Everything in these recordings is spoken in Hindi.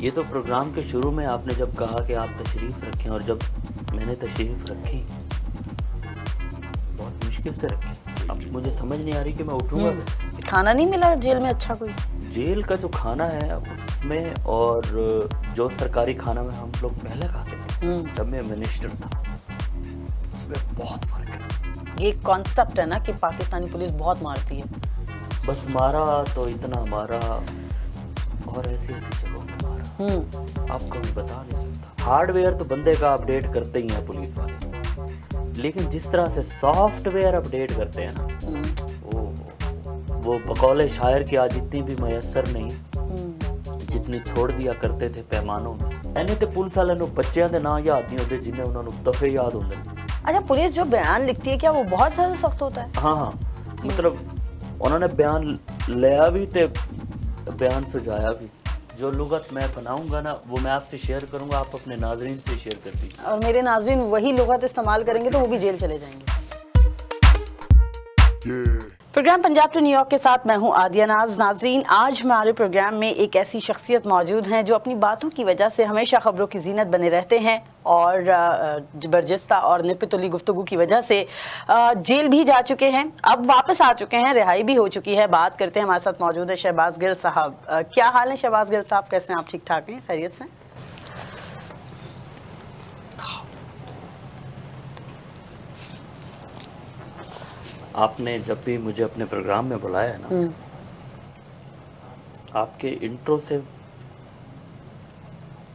ये तो प्रोग्राम के शुरू में आपने जब कहा कि आप तशरीफ़ रखें, और जब मैंने तशरीफ़ रखी बहुत मुश्किल से रखी। अब मुझे समझ नहीं आ रही कि मैं उठूँगा कैसे। खाना नहीं मिला जेल में अच्छा कोई? जेल का जो खाना है उसमें और जो सरकारी खाना में हम लोग पहले खाते थे जब मैं मिनिस्टर था, उसमें बहुत फ़र्क है। ये कॉन्सेप्ट है ना कि पाकिस्तानी पुलिस बहुत मारती है। बस मारा तो इतना मारा और ऐसी ऐसी जगहों पे मारा आपको भी बता नहीं सकता। हार्डवेयर तो बंदे का अपडेट करते ही हैं पुलिस वाले, लेकिन जिस तरह से सॉफ्टवेयर अपडेट करते हैं ना, वो बकौले शायर की आज इतनी भी मयसर नहीं जितनी छोड़ दिया करते थे पैमानों में। एने ते पुलिस वाले नो बच्चों के ना याद नहीं होते जिन्हें उन्होंने दफे याद होंगे। अच्छा, पुलिस जो बयान लिखती है क्या वो बहुत ज्यादा सख्त होता है? हाँ, मतलब उन्होंने बयान लिया भी ते बयान सुझाया भी। जो लुगत मैं बनाऊंगा ना वो मैं आपसे शेयर करूंगा, आप अपने नाजरीन से शेयर कर दीजिए। और मेरे नाजरीन वही लुगत इस्तेमाल करेंगे तो वो भी जेल चले जाएंगे। प्रोग्राम पंजाब टू न्यूयॉर्क के साथ मैं हूं आदिया नाज। नाजरीन, आज हमारे प्रोग्राम में एक ऐसी शख्सियत मौजूद हैं जो अपनी बातों की वजह से हमेशा खबरों की जीनत बने रहते हैं और जबरदस्ता और निपतुली गुफ्तगू की वजह से जेल भी जा चुके हैं, अब वापस आ चुके हैं, रिहाई भी हो चुकी है। बात करते हैं, हमारे साथ मौजूद है शहबाज गिल साहब। क्या हाल है शहबाज गिल साहब, कैसे हैं आप? ठीक ठाक हैं, खैरियत से? आपने जब भी मुझे अपने प्रोग्राम में बुलाया ना, आपके इंट्रो से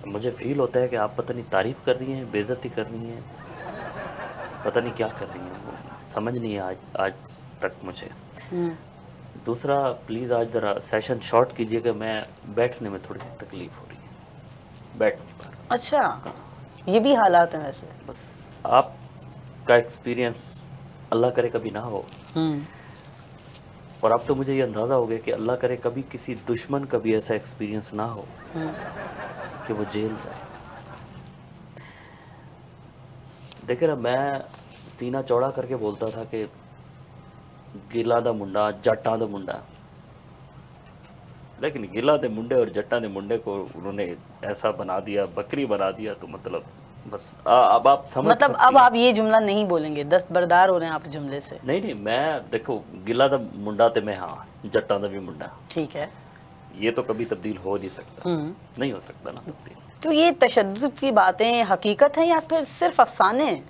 मुझे फील होता है कि आप पता नहीं तारीफ कर रही हैं, बेइज्जती कर रही हैं, पता नहीं क्या कर रही हैं, समझ नहीं है आज तक मुझे। दूसरा, प्लीज़ आज ज़रा सेशन शॉर्ट कीजिएगा, मैं बैठने में थोड़ी सी तकलीफ हो रही है, बैठ नहीं पा रहा। अच्छा, ये भी हालात हैं वैसे? बस आपका एक्सपीरियंस अल्लाह करे कभी ना हो, और अब तो मुझे ये अंदाज़ा हो गया कि अल्लाह करे कभी किसी दुश्मन का भी ऐसा एक्सपीरियंस ना हो कि वो जेल जाए। देखिए ना, मैं सीना चौड़ा करके बोलता था कि गिला दा मुंडा जट्टां दा मुंडा, लेकिन गिला दे मुंडे और जट्टां दे मुंडे को उन्होंने ऐसा बना दिया, बकरी बना दिया, तो मतलब बस अब आप समझ मतलब अब आप ये जुमला नहीं बोलेंगे, दस्तबरदार हो रहे हैं आप जुमले से? नहीं, मैं देखो गिला दा मुंडा ते मैं, हाँ, जट्टां दा भी मुंडा, ठीक है, ये तो कभी तब्दील हो नहीं सकता, नहीं हो सकता ना तब्दील। तो ये तशद्दुद की बातें हकीकत हैं या फिर सिर्फ अफसाने हैं?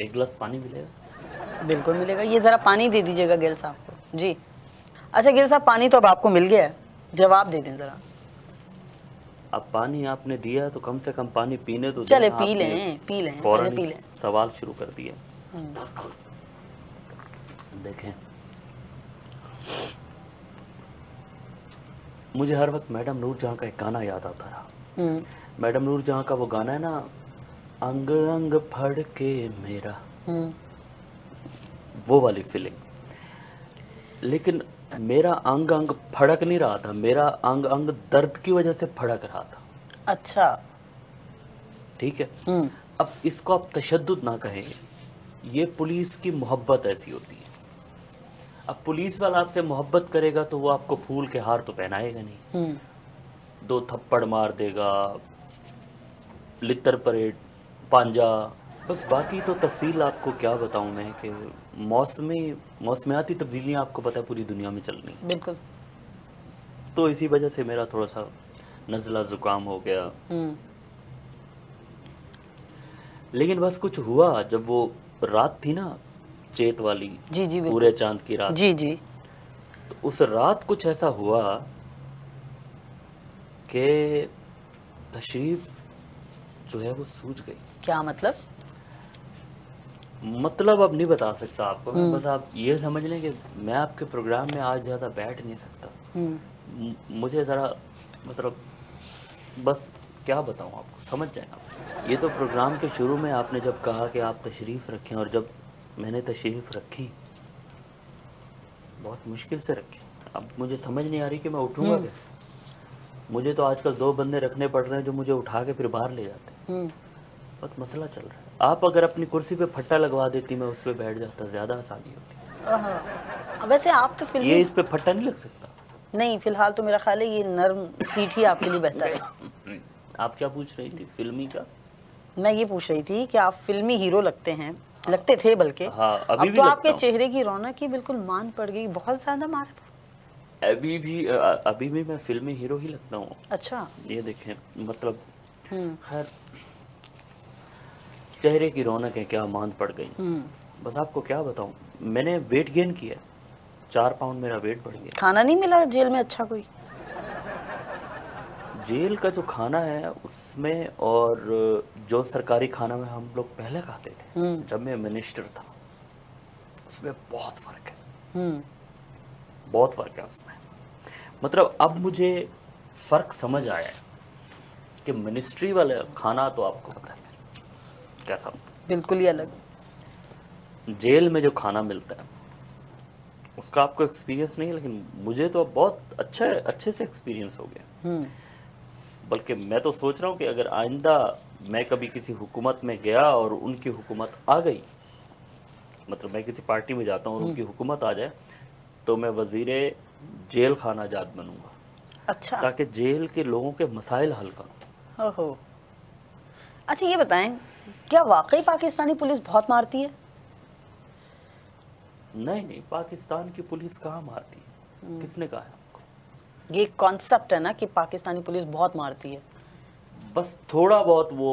एक गिलास पानी मिलेगा? बिल्कुल मिलेगा, ये ज़रा पानी दे दीजिएगा गिल साहब को। जी, अच्छा गिल साहब, पानी तो अब आपको मिल गया है, जवाब दे दें ज़रा। अब पानी आपने दिया तो कम से कम पानी पीने तो चले पी लें, पी लें, फौरन पी लें। सवाल शुरू कर दिया। देखें, मुझे हर वक्त मैडम नूर जहाँ का एक गाना याद आता रहा। मैडम नूर जहाँ का वो गाना है ना, अंग अंग फड़ के मेरा, वो वाली फीलिंग। लेकिन मेरा अंग अंग फड़क नहीं रहा था, मेरा अंग अंग दर्द की वजह से फड़क रहा था। अच्छा, ठीक है, अब इसको आप तशद्दुद ना कहेंगे, ये पुलिस की मोहब्बत ऐसी होती है। अब पुलिस वाला आपसे मोहब्बत करेगा तो वो आपको फूल के हार तो पहनाएगा नहीं, दो थप्पड़ मार देगा, लितर परेड, पांजा, बस। बाकी तो तफसील आपको क्या बताऊं मैं कि मौसमियाती तब्दीलियां आपको पता है पूरी दुनिया में चल रही हैं। बिल्कुल। तो इसी वजह से मेरा थोड़ा सा नज़ला ज़ुकाम हो गया। लेकिन बस कुछ हुआ जब वो रात थी ना, चेत वाली, जी जी, पूरे चांद की रात, जी जी, तो उस रात कुछ ऐसा हुआ कि तशरीफ जो है वो सूझ गई। क्या मतलब? मतलब अब नहीं बता सकता आपको मैं, बस आप ये समझ लें कि मैं आपके प्रोग्राम में आज ज़्यादा बैठ नहीं सकता। मुझे ज़रा मतलब बस क्या बताऊँ आपको, समझ जाए आप। ये तो प्रोग्राम के शुरू में आपने जब कहा कि आप तशरीफ़ रखें, और जब मैंने तशरीफ़ रखी बहुत मुश्किल से रखी। अब मुझे समझ नहीं आ रही कि मैं उठूँगा कैसे। मुझे तो आजकल 2 बंदे रखने पड़ रहे हैं जो मुझे उठा के फिर बाहर ले जाते हैं। बहुत मसला चल रहा है। आप अगर अपनी कुर्सी पे फट्टा लगवा देती, मैं उस पर बैठ जाता, ज़्यादा आसानी होती। वैसे आप तो फिल्मी ये इस पे फट्टा नहीं लग सकता। नहीं, फिलहाल तो मेरा ख्याल है ये नर्म सीट ही आपके लिए बेहतर है। आप क्या पूछ रही थी फिल्मी का? मैं ये पूछ रही थी कि आप फिल्मी हीरो लगते हैं, लगते थे बल्कि। हाँ, अब अभी भी तो लगता आपके हूँ। चेहरे की रौनक ही बिल्कुल मान पड़ गई, बहुत ज्यादा मार। अभी भी मैं फिल्मी हीरो ही लगता हूँ। अच्छा। ये देखें, मतलब खैर चेहरे की रौनक है, क्या मान पड़ गई। बस आपको क्या बताऊं, मैंने वेट गेन किया, 4 पाउंड मेरा वेट बढ़ गया। खाना नहीं मिला जेल में अच्छा कोई? जेल का जो खाना है उसमें और जो सरकारी खाना में हम लोग पहले खाते थे जब मैं मिनिस्टर था, उसमें बहुत फ़र्क है। बहुत फ़र्क है उसमें। मतलब अब मुझे फ़र्क समझ आया है कि मिनिस्ट्री वाला खाना तो आपको पता है कैसा होता बिल्कुल ही अलग। है। जेल में जो खाना मिलता है उसका आपको एक्सपीरियंस नहीं है, लेकिन मुझे तो बहुत अच्छे से एक्सपीरियंस हो गया। बल्कि मैं तो सोच रहा हूँ कि अगर आइंदा मैं कभी किसी हुकूमत में गया और उनकी हुकूमत आ गई, मतलब मैं किसी पार्टी में जाता हूँ और उनकी हुकूमत आ जाए, तो मैं वज़ीरे जेल खाना जात बनूंगा। अच्छा। ताकि जेल के लोगों के मसाइल हल करूँ। ओहो। अच्छा ये बताएं, क्या वाकई पाकिस्तानी पुलिस बहुत मारती है? नहीं, पाकिस्तान की पुलिस कहाँ मारती है? किसने कहा है आपको? ये कॉन्सेप्ट है ना कि पाकिस्तानी पुलिस बहुत मारती है। बस थोड़ा बहुत वो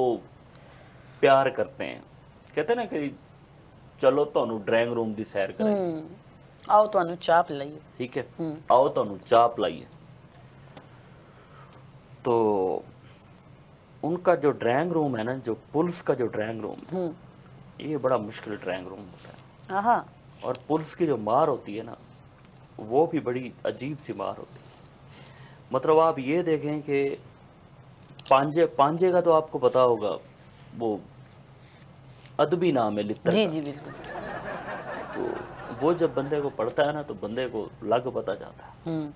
प्यार करते हैं, कहते हैं ना कि चलो तो ड्राइंग रूम दी सैर कराइए, आओ तो चाप लाइए। ठीक है, आओ तो चाप लाइए। तो उनका जो ड्राइंग रूम है ना, जो पुलिस का जो ड्राइंग रूम है, ये बड़ा मुश्किल ड्राइंग रूम होता है। और पुलिस की जो मार होती है ना, वो भी बड़ी अजीब सी मार होती है। मतलब आप ये देखें कि पांजे का तो आपको पता होगा, वो अदबी नाम है लित्तर जी का। जी बिल्कुल। तो वो जब बंदे को पढ़ता है ना, तो बंदे को लग पता जाता है।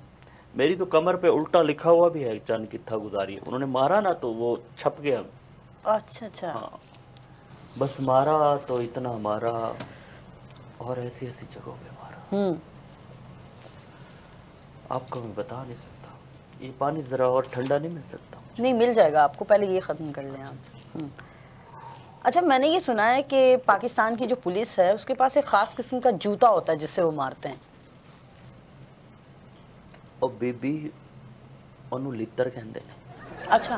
मेरी तो कमर पे उल्टा लिखा हुआ भी है, चन कित्था गुजारी है। उन्होंने मारा ना तो वो छप गया। अच्छा। हाँ, बस मारा तो इतना मारा और ऐसी ऐसी जगहों पे मारा, आपको मैं बता नहीं सकता। ये पानी ज़रा और ठंडा नहीं मिल सकता? नहीं मिल जाएगा आपको, पहले ये ख़त्म कर लें आप। अच्छा, मैंने ये सुना है कि पाकिस्तान की जो पुलिस है उसके पास एक ख़ास किस्म का जूता होता है जिससे वो मारते हैं। और बेबी ओनू लित्तर कहते हैं। अच्छा,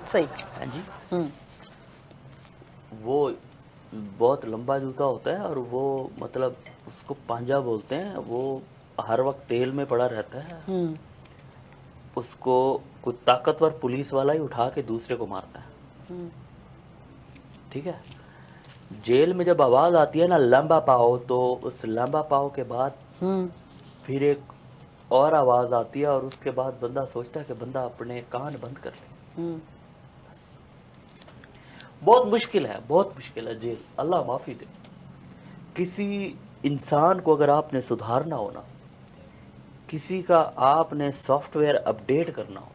सही। हाँ जी। वो बहुत लंबा जूता होता है और वो मतलब उसको पांजा बोलते हैं। वो हर वक्त तेल में पड़ा रहता है। उसको कोई ताकतवर पुलिस वाला ही उठा के दूसरे को मारता है, ठीक है। जेल में जब आवाज़ आती है ना लंबा पाओ, तो उस लंबा पाओ के बाद फिर एक और आवाज़ आती है और उसके बाद बंदा सोचता है कि बंदा अपने कान बंद कर ले। बहुत मुश्किल है, बहुत मुश्किल है जेल, अल्लाह माफ़ी दे। किसी इंसान को अगर आपने सुधारना हो ना, किसी का आपने सॉफ्टवेयर अपडेट करना हो,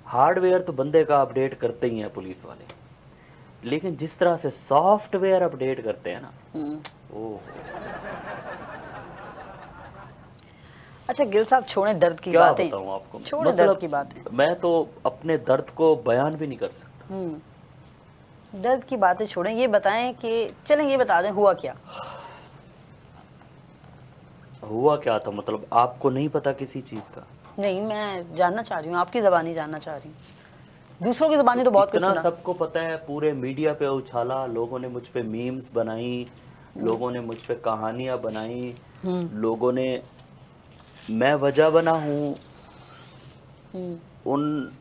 हार्डवेयर तो बंदे का अपडेट करते ही हैं पुलिस वाले, लेकिन जिस तरह से सॉफ्टवेयर अपडेट करते हैं ना, ओह। अच्छा गिल साहब, छोड़ें दर्द की क्या बातें, बताऊं आपको, छोड़ें मतलब दर्द की बातें। मैं तो अपने दर्द को बयान भी नहीं कर सकता। दर्द की बातें छोड़ें, ये बताएं कि चलें ये बता दें हुआ क्या? हुआ क्या था मतलब आपको नहीं पता किसी चीज़ का? नहीं, मैं जानना चाह रही हूँ, आपकी ज़बानी जानना चाह रही हूँ। दूसरों की ज़बानी तो बहुत कुछ इतना सुना। सबको पता है, पूरे मीडिया पे उछाला, लोगों ने मुझ पे मीम्स बनाई, लोगों ने मुझ पे कहानियां बनाई, लोगों ने, मैं वजह बना हूँ उन,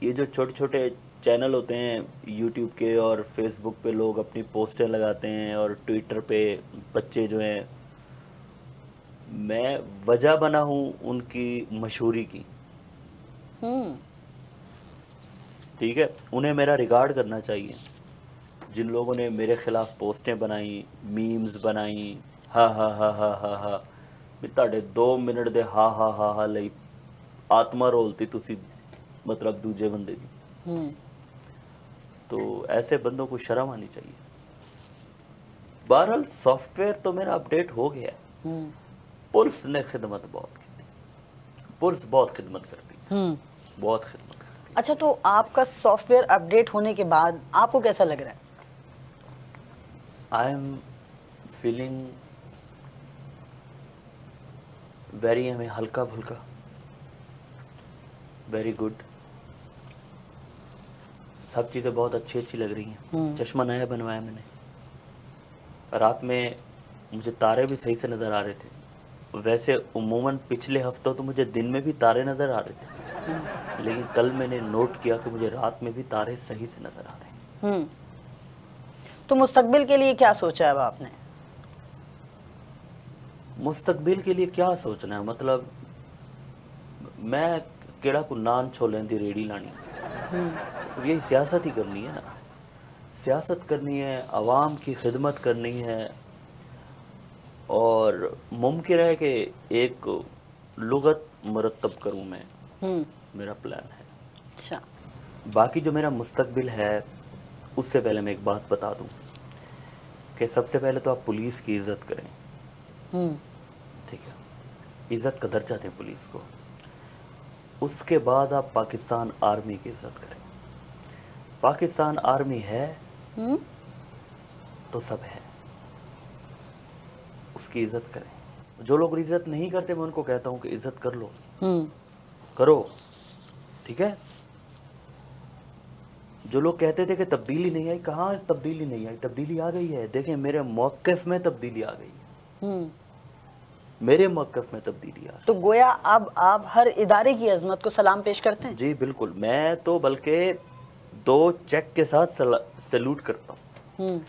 ये जो छोटे छोटे चैनल होते हैं यूट्यूब के और फेसबुक पे, लोग अपनी पोस्टें लगाते हैं, और ट्विटर पे बच्चे जो हैं, मैं वजह बना हूँ उनकी मशहूरी की, ठीक है। उन्हें मेरा रिगार्ड करना चाहिए जिन लोगों ने मेरे खिलाफ पोस्टें बनाई, मीम्स बनाई। हा हा हा हा हा हा भी ਤੁਹਾਡੇ 2 मिनट ਦੇ हा हा हा हा ਲਈ आत्मा रोलती तुसी, मतलब दूजे बंदे दी। तो ऐसे बंदों को शर्म आनी चाहिए। बहरहाल सॉफ्टवेयर तो मेरा अपडेट हो गया है। पुलिस ने खिदमत बहुत की थी, पुलिस बहुत खिदमत करती है, बहुत खिदमत करती है। अच्छा, तो आपका सॉफ्टवेयर अपडेट होने के बाद आपको कैसा लग रहा है? आई एम फीलिंग वेरी, हमें हल्का फुल्का, वेरी गुड। सब चीज़ें बहुत अच्छी अच्छी लग रही हैं। चश्मा नया बनवाया मैंने, रात में मुझे तारे भी सही से नज़र आ रहे थे। वैसे उमूमन पिछले हफ्तों तो मुझे दिन में भी तारे नज़र आ रहे थे, लेकिन कल मैंने नोट किया कि मुझे रात में भी तारे सही से नज़र आ रहे हैं। तो मुस्तकबिल के लिए क्या सोचा है अब आपने? मुस्तकबिल के लिए क्या सोचना है, मतलब मैं केड़ा को नान छोलें दी रेडी लानी, तो यही सियासत ही करनी है ना। सियासत करनी है, आवाम की खिदमत करनी है, और मुमकिन है कि एक लुगत मुरतब करूं मैं, मेरा प्लान है। अच्छा, बाकी जो मेरा मुस्तकबिल है उससे पहले मैं एक बात बता दूं कि सबसे पहले तो आप पुलिस की इज़्ज़त करें, ठीक है, इज़्ज़त का दर्जा दें पुलिस को। उसके बाद आप पाकिस्तान आर्मी की इज़्ज़त करें। पाकिस्तान आर्मी है तो सब है, उसकी इज़्ज़त करें। जो लोग इज़्ज़त नहीं करते मैं उनको कहता हूँ कि इज़्ज़त कर लो, करो, ठीक है। जो लोग कहते थे कि तब्दीली नहीं आई, कहाँ तब्दीली नहीं आई, तब्दीली आ गई है। देखें मेरे मौक़िफ़ में तब्दीली आ गई है, मेरे मौक़िफ़ में तब्दीली आ गई। तो गोया अब आप हर इदारे की अजमत को सलाम पेश करते हैं? जी बिल्कुल, मैं तो बल्कि 2 चेक के साथ सैल्यूट करता हूँ।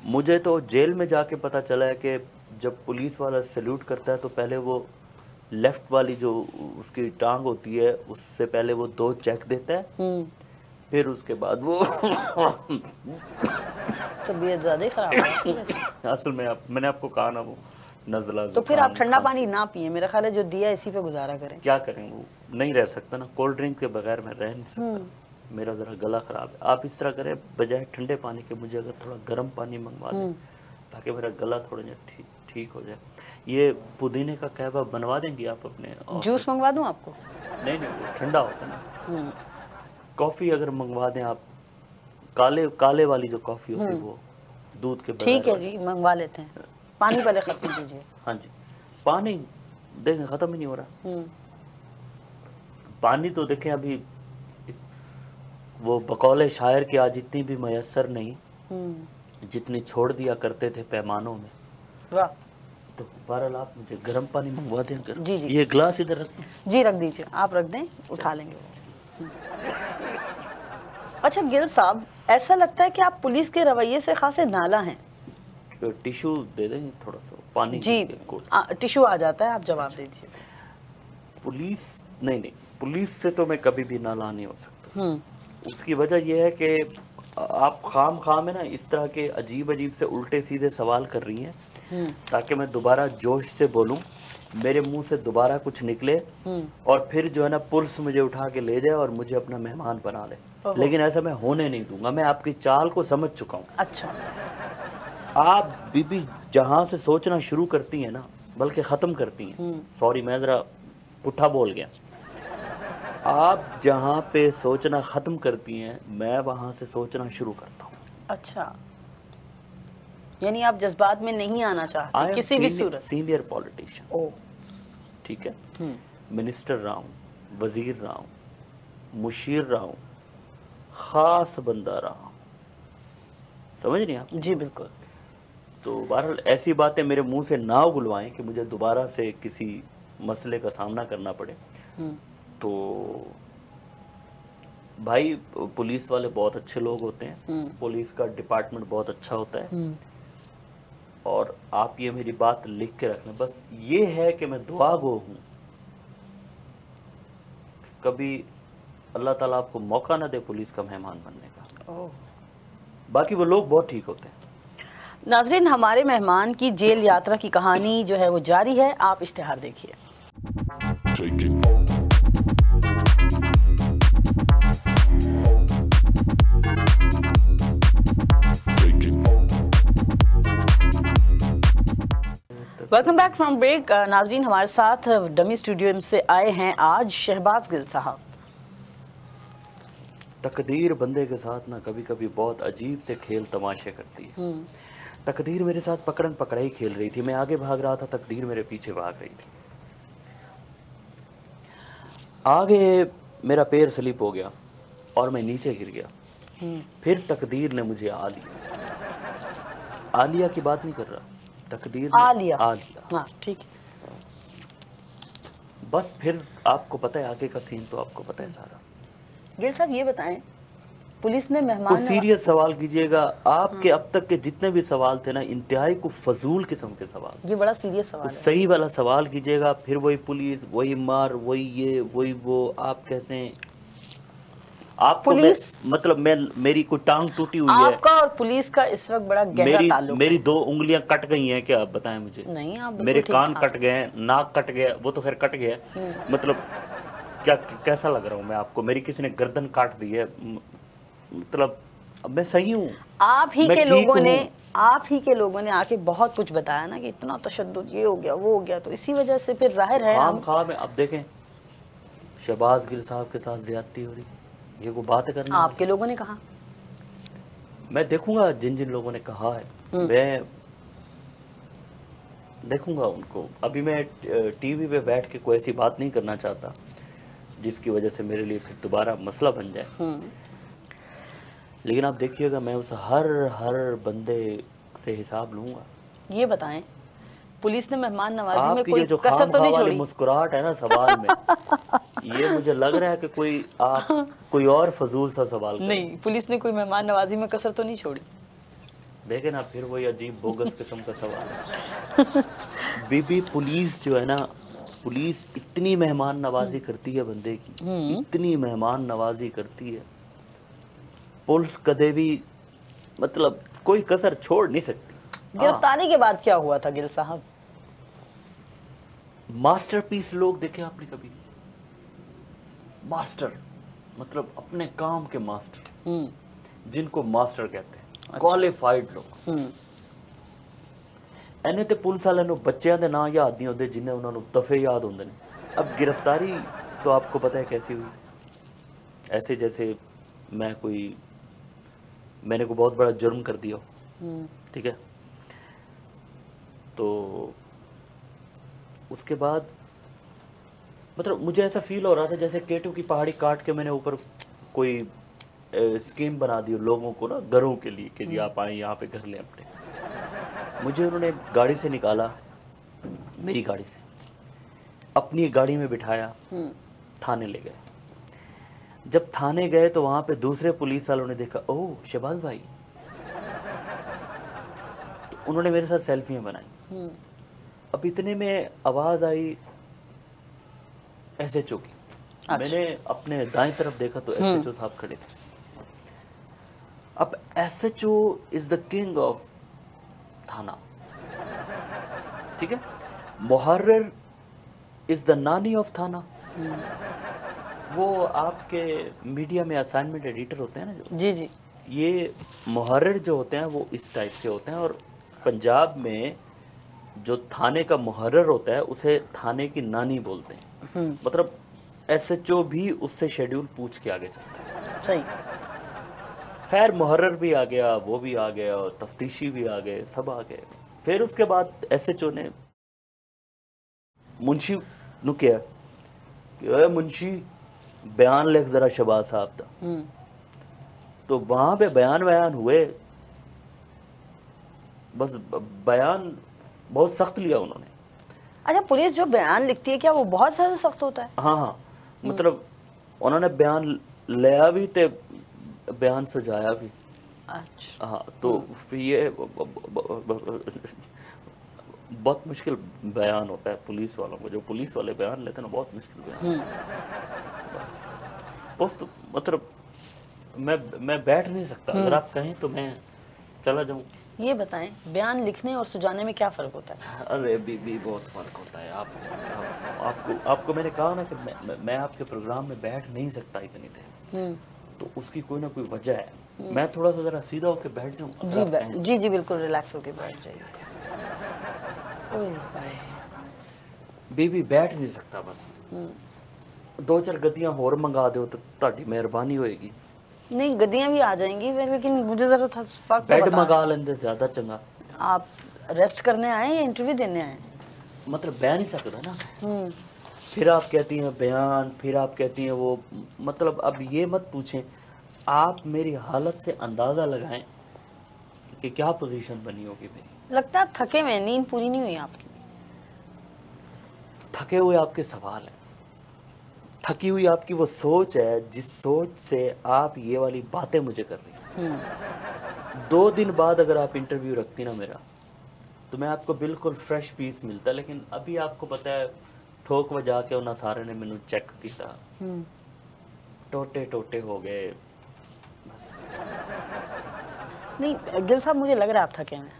मुझे तो जेल में जाके पता चला है कि जब पुलिस वाला सैल्यूट करता है तो पहले वो लेफ़्ट वाली जो उसकी टांग होती है उससे पहले वो 2 चेक देता है, फिर उसके बाद वो तबीयत ज़्यादा ही ख़राब है। असल में मैंने आपको कहा ना, वो नज़ला, तो फिर आप ठंडा पानी ना पिए, मेरा ख्याल है जो दिया इसी पे गुजारा करें। क्या करें, वो नहीं रह सकता ना, कोल्ड ड्रिंक के बगैर मैं रह नहीं सकता, मेरा ज़रा गला ख़राब है। आप इस तरह करें, बजाय ठंडे पानी के मुझे अगर थोड़ा गर्म पानी मंगवा दें ताकि मेरा गला थोड़ा ठीक हो जाए। ये पुदीने का कहवा बनवा देंगी आप अपने? जूस मंगवा दूं आपको? नहीं वो ठंडा होता है ना। कॉफ़ी अगर मंगवा दें आप, काले वाली जो कॉफ़ी होती है वो दूध के बगैर। ठीक है जी, मंगवा लेते हैं। पानी पहले ख़त्म कीजिए। हाँ जी, पानी देखें ख़त्म ही नहीं हो रहा। पानी तो देखें अभी वो बकौले शायर के आज इतनी भी मयसर नहीं जितनी छोड़ दिया करते थे पैमानों में। वाह। तो बहरहाल आप मुझे गर्म पानी मंगवा दें। जी जी, ये गिलास इधर रख जी, रख दीजिए, आप रख दें, उठा लेंगे। अच्छा गिल साहब, ऐसा लगता है कि आप पुलिस के रवैये से खासे नाला हैं। टिशू दे दें थोड़ा सा पानी जी, टिशू आ जाता है, आप जवाब दे दीजिए। पुलिस नहीं, पुलिस से तो मैं कभी भी नाला नहीं हो सकता। उसकी वजह यह है कि आप खाम में ना इस तरह के अजीब से उल्टे सीधे सवाल कर रही हैं ताकि मैं दोबारा जोश से बोलूं, मेरे मुंह से दोबारा कुछ निकले और फिर जो है ना पुलिस मुझे उठा के ले जाए और मुझे अपना मेहमान बना ले। लेकिन ऐसा मैं होने नहीं दूंगा, मैं आपकी चाल को समझ चुका हूँ। अच्छा, आप बीबी जहाँ से सोचना शुरू करती हैं ना, बल्कि ख़त्म करती हैं, सॉरी मैं ज़रा पुट्ठा बोल गया, आप जहाँ पे सोचना ख़त्म करती हैं मैं वहाँ से सोचना शुरू करता हूँ। अच्छा, यानी आप जज्बात में नहीं आना चाहते किसी भी सूरत? सीनियर पॉलिटिशियन, ओह ठीक है, मिनिस्टर रहा हूँ, वज़ीर रहा हूँ, मुशीर रहा हूँ, ख़ास बंदा रहा हूँ, समझ नहीं आप? जी बिल्कुल। तो बहरहाल ऐसी बातें मेरे मुंह से ना उगलवाएं कि मुझे दोबारा से किसी मसले का सामना करना पड़े। तो भाई पुलिस वाले बहुत अच्छे लोग होते हैं, पुलिस का डिपार्टमेंट बहुत अच्छा होता है, और आप ये मेरी बात लिख के रख लें। बस ये है कि मैं दुआ गो हूँ, कभी अल्लाह ताला आपको मौका ना दे पुलिस का मेहमान बनने का। बाकी वो लोग बहुत ठीक होते हैं। नाज़रीन, हमारे मेहमान की जेल यात्रा की कहानी जो है वो जारी है, आप इश्तिहार देखिए। Welcome back from break. नाज़रीन, हमारे साथ डमी स्टूडियो से आए हैं आज शहबाज गिल साहब। तकदीर बंदे के साथ ना कभी कभी बहुत अजीब से खेल तमाशे करती है। तकदीर मेरे साथ पकड़न पकड़ाई खेल रही थी। मैं आगे भाग रहा था, तकदीर मेरे पीछे भाग रही थी। आगे मेरा पैर स्लिप हो गया और मैं नीचे गिर गया। फिर तकदीर ने मुझे आ लिया। आलिया की बात नहीं कर रहा, तकदीर ने आलिया। आलिया। हाँ, ठीक। बस फिर आपको पता है आगे का सीन, तो आपको पता है सारा। गिल साहब ये बताएं, पुलिस ने कुछ मेहमान सीरियस सवाल कीजिएगा। आपके अब तक के जितने भी सवाल थे ना, इंतहाई को फजूल किस्म के सवाल। ये बड़ा सीरियस सवाल कुछ है। सही वाला सवाल कीजिएगा। फिर वही पुलिस, वही मार, वही ये, वही वो। आप कैसे, आपको पुलिस, मतलब मैं, मेरी कोई टांग टूटी हुई है, आपका और पुलिस का इस वक्त बड़ा गहरा ताल्लुक मेरी है। 2 उंगलियां कट गई हैं क्या? आप बताएं मुझे। नहीं, आप मेरे बिल्कुल कान ठीक कट गए हैं, नाक कट गया, वो तो खैर कट गया। मतलब क्या, कैसा लग रहा हूँ मैं आपको? मेरी किसी ने गर्दन काट दी है, मतलब अब मैं सही हूँ? आप ही मैं के ठीक लोगों ने आके बहुत कुछ बताया ना कि इतना तशद्दुद, ये हो गया, वो हो गया, तो इसी वजह से फिर जाहिर है हम खा में। अब देखें, शहबाज गिल साहब के साथ ज्यादती हो रही, ये को बात करना। आपके लोगों ने कहा, मैं देखूंगा जिन जिन लोगों ने कहा है, मैं देखूंगा उनको। अभी मैं टीवी पे बैठ के कोई ऐसी बात नहीं करना चाहता जिसकी वजह से मेरे लिए फिर दोबारा मसला बन जाए। लेकिन आप देखिएगा, मैं उस हर बंदे से हिसाब लूंगा। ये बताएं, पुलिस ने मेहमान नवाजी में आपकी कोई जो कसर तो नहीं वाली छोड़ी? मुस्कुराहट है ना सवाल में, ये मुझे लग रहा है कि आप कोई और फजूल सा सवाल करें। नहीं, पुलिस ने कोई मेहमान नवाजी में कसर तो नहीं छोड़ी। देखे ना, फिर वही अजीब बोगस किस्म का सवाल है। बीबी पुलिस जो है ना, पुलिस इतनी मेहमान नवाजी करती है बंदे की, इतनी मेहमान नवाजी करती है, पुलिस कदे भी मतलब कोई कसर छोड़ नहीं सकती। गिरफ्तारी के बाद क्या हुआ था गिल साहब? मास्टरपीस लोग देखे आपने कभी? मास्टर मतलब अपने काम के मास्टर, जिनको मास्टर कहते हैं। अच्छा। क्वालिफाइड लोग। एने ते पुलिस वाले नु बच्चों के नाम याद नहीं होते जिन्हें उन्होंने दफे याद होंगे ने। अब गिरफ्तारी तो आपको पता है कैसी हुई, ऐसे जैसे मैंने कोई बहुत बड़ा जुर्म कर दिया, ठीक है, तो उसके बाद मतलब मुझे ऐसा फील हो रहा था जैसे केटू की पहाड़ी काट के मैंने ऊपर कोई स्कीम बना दी लोगों को ना, घरों के लिए कि जी आप आए यहाँ पे घर लें अपने। मुझे उन्होंने गाड़ी से निकाला, मेरी गाड़ी से, अपनी गाड़ी में बिठाया, थाने ले गए। जब थाने गए तो वहां पे दूसरे पुलिस वालों ने देखा, ओह शहबाज भाई, तो उन्होंने मेरे साथ सेल्फियां बनाई। अब इतने में आवाज आई एसएचओ की। अच्छा। मैंने अपने दाएं तरफ देखा तो एसएचओ साहब खड़े थे। अब SHO is the king of थाना, ठीक है। मुहर्रिर इज द नानी ऑफ थाना। वो आपके मीडिया में असाइनमेंट एडिटर होते हैं ना जो, जी जी, ये मुहर्रिर जो होते हैं वो इस टाइप के होते हैं। और पंजाब में जो थाने का मुहर्रिर होता है उसे थाने की नानी बोलते हैं। मतलब एसएचओ भी उससे शेड्यूल पूछ के आगे चलता है। सही। खैर मुहर्रिर भी आ गया, वो भी आ गया, और तफ्तीशी भी आ गए, सब आ गए। फिर उसके बाद एसएचओ ने मुंशी नु किया कि ओए मुंशी बयान लिख जरा शहबाज साहब का। तो वहां पे बयान हुए, बस बयान बहुत सख्त लिया उन्होंने। अच्छा, पुलिस जो बयान लिखती है क्या वो बहुत ज्यादा सख्त होता है? हाँ, मतलब उन्होंने बयान लिया भी ते बयान सजाया भी। अच्छा। हाँ, तो फिर ये बहुत मुश्किल बयान होता है पुलिस वालों को, जो पुलिस वाले बयान लेते हैं ना, बहुत मुश्किल बयान। बस तो मतलब मैं बैठ नहीं सकता। अगर आप कहें तो मैं चला जाऊं। ये बताएं, बयान लिखने और सुझाने में क्या फ़र्क होता है? अरे भी बहुत फ़र्क होता है। आपको मैंने कहा ना कि मैं आपके प्रोग्राम में बैठ नहीं सकता इतनी देर, तो उसकी कोई ना कोई वजह है। मैं थोड़ा सा ज़रा सीधा होकर बैठ जाऊँ। जी जी, बिल्कुल रिलैक्स होकर बैठ जाइए। बीबी बैठ नहीं सकता बस। 2-4 गद्दियां और मंगा दो तो ताड़ी मेहरबानी होएगी। नहीं गद्दियां भी आ जाएंगी लेकिन मुझे जरा था फर्क तो बेड बता। मंगा लेंदे ज्यादा चंगा। आप रेस्ट करने आए या इंटरव्यू देने आए? मतलब बह नहीं सकता ना। फिर आप कहती हैं बयान, फिर आप कहती हैं वो, मतलब अब ये मत पूछें, आप मेरी हालत से अंदाज़ा लगाएं कि क्या पोजीशन बनी होगी मेरी। लगता है थके हुए, नींद पूरी नहीं हुई आपकी। थके हुए आपके सवाल हैं, थकी हुई आपकी वो सोच है जिस सोच से आप ये वाली बातें मुझे कर रही हैं। 2 दिन बाद अगर आप इंटरव्यू रखती ना मेरा, तो मैं आपको बिल्कुल फ्रेश पीस मिलता, लेकिन अभी आपको पता है ठोक वजा के उन्हें सारे ने मैंने चेक किया, टोटे टोटे हो गए बस। नहीं गिल साहब मुझे लग रहा है आप थके हैं।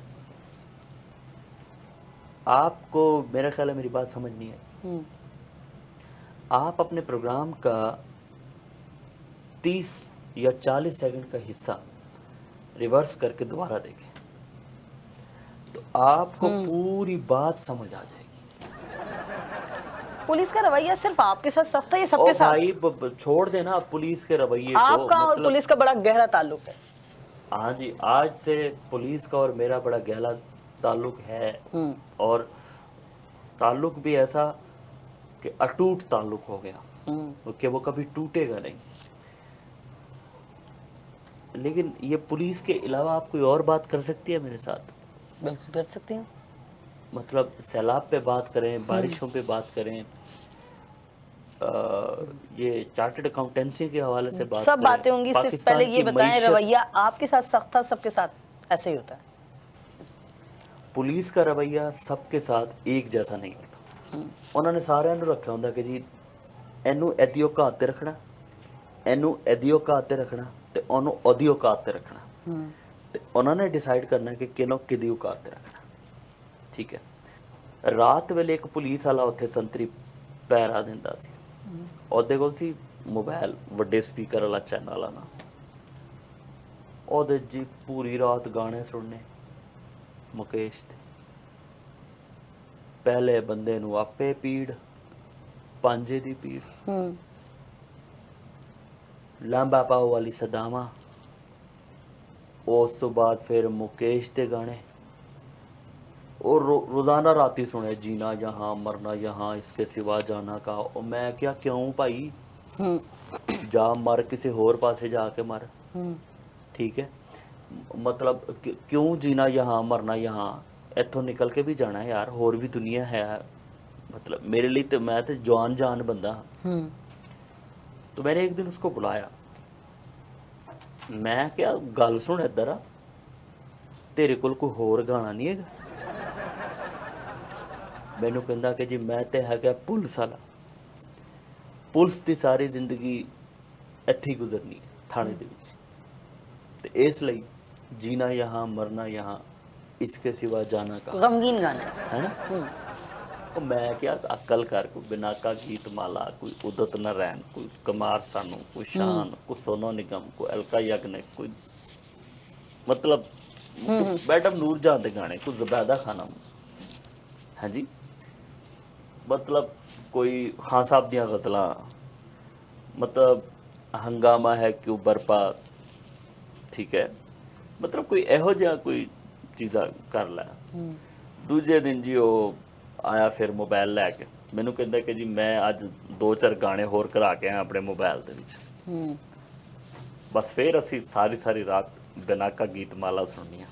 आपको मेरा ख्याल है मेरी बात समझ नहीं है। आप अपने प्रोग्राम का 30 या 40 सेकंड का हिस्सा रिवर्स करके दोबारा देखें तो आपको पूरी बात समझ आ जाएगी। पुलिस का रवैया सिर्फ आपके साथ सख्त है या सबके साथ? भाई छोड़ देना पुलिस के रवैये को। आपका मतलब, और पुलिस का बड़ा गहरा ताल्लुक है। हाँ जी, आज से पुलिस का और मेरा बड़ा गहरा ताल्लुक है, और ताल्लुक भी ऐसा कि अटूट ताल्लुक हो गया कि वो कभी टूटेगा नहीं। लेकिन ये पुलिस के अलावा आप कोई और बात कर सकती है मेरे साथ? बिल्कुल कर सकती हूँ। मतलब सैलाब पे बात करें, बारिशों पे बात करें, ये चार्टर्ड अकाउंटेंसी के हवाले से बात सब करें, बातें होंगी। सिर्फ पहले ये बताएं रवैया आपके साथ सख्त था, सबके साथ ऐसे ही होता है? पुलिस का रवैया सबके साथ एक जैसा नहीं होता। उन्होंने सारे रखा होंगे कि जी एनू एदी औकात रखना, एनू एदी औकात रखना ते ओनू ओदी औकात रखना, ते उन्होंने डिसाइड करना कि किनो किदी औकात रखना। ठीक है, रात वेले एक पुलिस वाला उत्थे संतरी पैरा दिंदा सी, ਉਹਦੇ ਕੋਲ ਸੀ मोबाइल ਵੱਡੇ स्पीकर वाला चैनल आना, ਉਹਦੇ जी पूरी रात गाने सुनने मुकेश दे। पहले बंदे नू आपे पीड़, पांजे दी पीड़, लांबा पाओ वाली सदावा, उस तो बाद फिर मुकेश दे गाने, और रोज़ाना राती सुने जीना यहाँ मरना यहाँ इसके सिवा जाना का। और मैं क्या क्यों भाई, जा मर किसी होर पासे जाके मर। ठीक है, मतलब क्यों जीना यहाँ मरना यहाँ, इत्थों निकल के भी जाना है यार, होर भी दुनिया है। मतलब मेरे लिए तो मैं तो जवान जान बंदा। तो मैंने एक दिन उसको बुलाया, मैं क्या गल सुन इधर आ, तेरे कोल कोई होर गाना नहीं है? मैनू कहंदा कि जी मैं तो है पुलिस वाला, पुलिस की सारी जिंदगी इत्थे गुजरनी है थाने दे विच, ते इसलिए जीना यहाँ मरना यहाँ इसके सिवा जाना का। गमगीन गाने है ना। तो मैं क्या अकल कर, कोई बिनाका गीत माला, कोई उदत नारायण, कोई कुमार सानू, कोई शान, कोई सोनो निगम, कोई अलका याग्निक, कोई मतलब मैडम नूरजहां दे गाने, कोई ज़ुबैदा खानम, हाँ जी, मतलब कोई खान साहब दियाँ गज़लां, मतलब हंगामा है क्यों बरपा। ठीक है, मतलब कोई एहो जिहा कोई चीज़ा कर लै। दूजे दिन जी वो आया फिर मोबाइल लैके, मैनू कहंदा कि जी मैं अज 2-4 गाने होर करा के आया अपने मोबाइल दे विच। बस फिर असी सारी सारी रात बिनाका गीत माला सुननियां,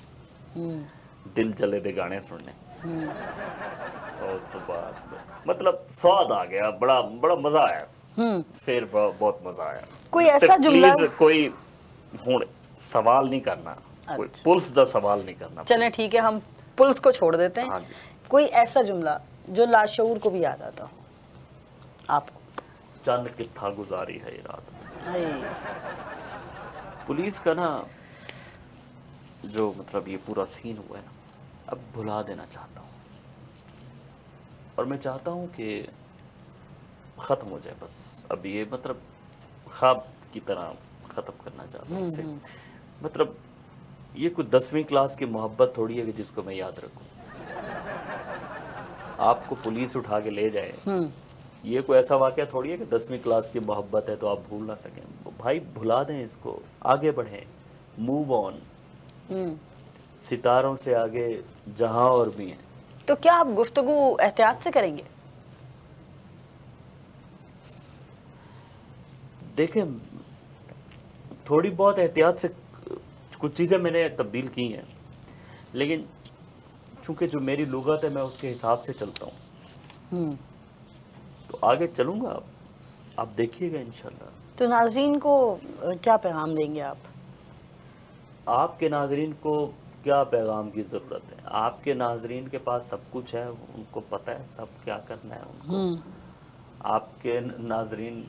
दिल जले दे गाने सुनने। उस तो बाद मतलब स्वाद आ गया, बड़ा बड़ा मजा आया। फिर बहुत मजा आया। कोई ऐसा जुमला, कोई हुण सवाल नहीं करना, कोई पुलिस दा सवाल नहीं करना। चलें ठीक है, हम पुलिस को छोड़ देते हैं। हाँ जी। कोई ऐसा जुमला जो लाशऊर को भी याद आता हो आपको? चंद कित्था गुजारी है ये रात। हाय। पुलिस का ना जो मतलब ये पूरा सीन हुआ है ना, अब भुला देना चाहता हूँ, और मैं चाहता हूँ कि ख़त्म हो जाए बस। अब ये मतलब ख्वाब की तरह ख़त्म करना चाहता हूँ इसे। मतलब ये कोई 10वीं क्लास की मोहब्बत थोड़ी है कि जिसको मैं याद रखूँ। आपको पुलिस उठा के ले जाए, ये कोई ऐसा वाकया थोड़ी है कि 10वीं क्लास की मोहब्बत है तो आप भूल ना सकें। भाई भुला दें इसको, आगे बढ़ें, मूव ऑन। सितारों से आगे जहां और भी हैं। तो क्या आप गुफ्तगू एहतियात से करेंगे? देखें, थोड़ी बहुत एहतियात से कुछ चीज़ें मैंने तब्दील की हैं, लेकिन चूंकि जो मेरी लुगत है मैं उसके हिसाब से चलता हूँ, तो आगे चलूँगा। आप देखिएगा इंशाल्लाह। तो नाज़रीन को क्या पैगाम देंगे आप? आपके नाजरीन को क्या पैगाम की ज़रूरत है? आपके नाजरीन के पास सब कुछ है, उनको पता है सब क्या करना है उनको। आपके नाजरीन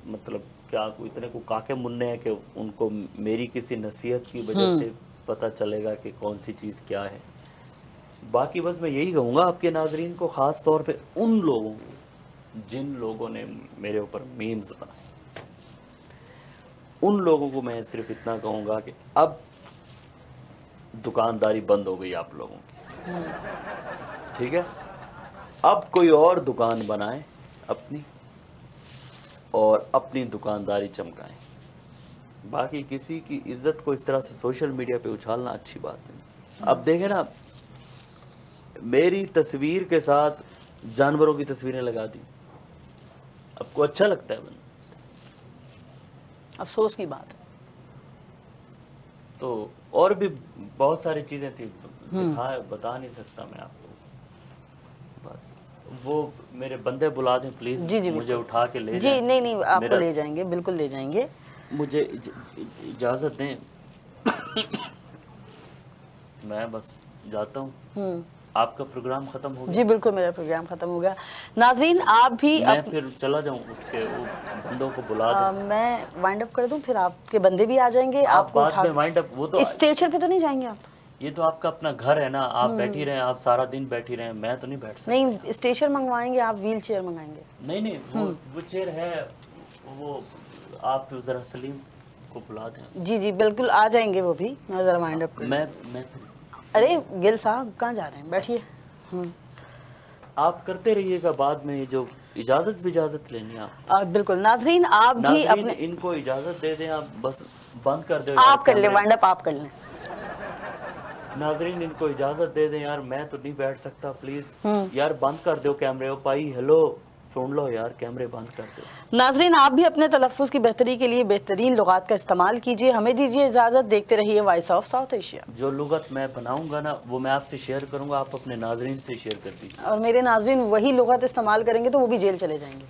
मतलब क्या इतने को काके मुन्ने हैं कि उनको मेरी किसी नसीहत की वजह से पता चलेगा कि कौन सी चीज़ क्या है। बाकी बस मैं यही कहूँगा आपके नाजरीन को, ख़ास तौर पे उन लोगों को जिन लोगों ने मेरे ऊपर मीम्स बनाए, उन लोगों को मैं सिर्फ इतना कहूँगा कि अब दुकानदारी बंद हो गई आप लोगों की, ठीक है? अब कोई और दुकान बनाएं अपनी और अपनी दुकानदारी चमकाएं। बाकी किसी की इज्जत को इस तरह से सोशल मीडिया पे उछालना अच्छी बात नहीं। अब देखें ना, मेरी तस्वीर के साथ जानवरों की तस्वीरें लगा दी, आपको अच्छा लगता है? अफसोस की बात है। तो और भी बहुत सारी चीजें थी, बता नहीं सकता मैं आपको। बस वो मेरे बंदे बुला दें प्लीज। जी मुझे उठा के ले जी। नहीं आपको ले जाएंगे, बिल्कुल ले जाएंगे। मुझे इजाजत दें, मैं बस जाता हूँ। आपका प्रोग्राम खत्म हो गया? जी बिल्कुल, मेरा प्रोग्राम खत्म हो गया। नाज़रीन आप भी मैं फिर चला जाऊँ उठ के, वो बंदों को बुला दूँ? मैं वाइंड अप कर दूँ, फिर आपके बंदे भी आ जाएंगे। आप बाद में वाइंड अप, वो तो स्टेशन पे तो नहीं जाएंगे आप? ये तो आपका अपना घर है ना, आप बैठी रहें, आप सारा दिन बैठी रहें, मैं तो नहीं बैठ सकता। नहीं, स्टेशन मंगवाएंगे आप, व्हील चेयर मंगाएंगे? नहीं वो चेयर है, वो आप जरा सलीम को बुला दें। जी बिल्कुल आ जाएंगे वो भी। मैं जरा वाइंड अप मैं अरे गिल साहब कहाँ जा रहे हैं, बैठिए। आप करते रहिएगा, बाद में जो इजाजत लेनी है आप। बिल्कुल नाजरीन आप भी अपने इनको इजाजत दे दें, आप बस बंद कर दें। आप कर ले वाइंड अप, आप कर लें। नाजरीन इनको इजाजत दे दें यार, मैं तो नहीं बैठ सकता, प्लीज यार बंद कर दो कैमरे। भाई हेलो, सुन लो यार, कैमरे बंद कर दो। नाजरीन आप भी अपने तलफ़्फ़ुज़ की बेहतरी के लिए बेहतरीन लुगात का इस्तेमाल कीजिए। हमें दीजिए इजाज़त, देखते रहिए वॉइस ऑफ साउथ एशिया। जो लुगत मैं बनाऊंगा ना, वो मैं आपसे शेयर करूंगा, आप अपने नाजरीन से शेयर कर दीजिए। और मेरे नाजरीन वही लुगत इस्तेमाल करेंगे तो वो भी जेल चले जाएंगे।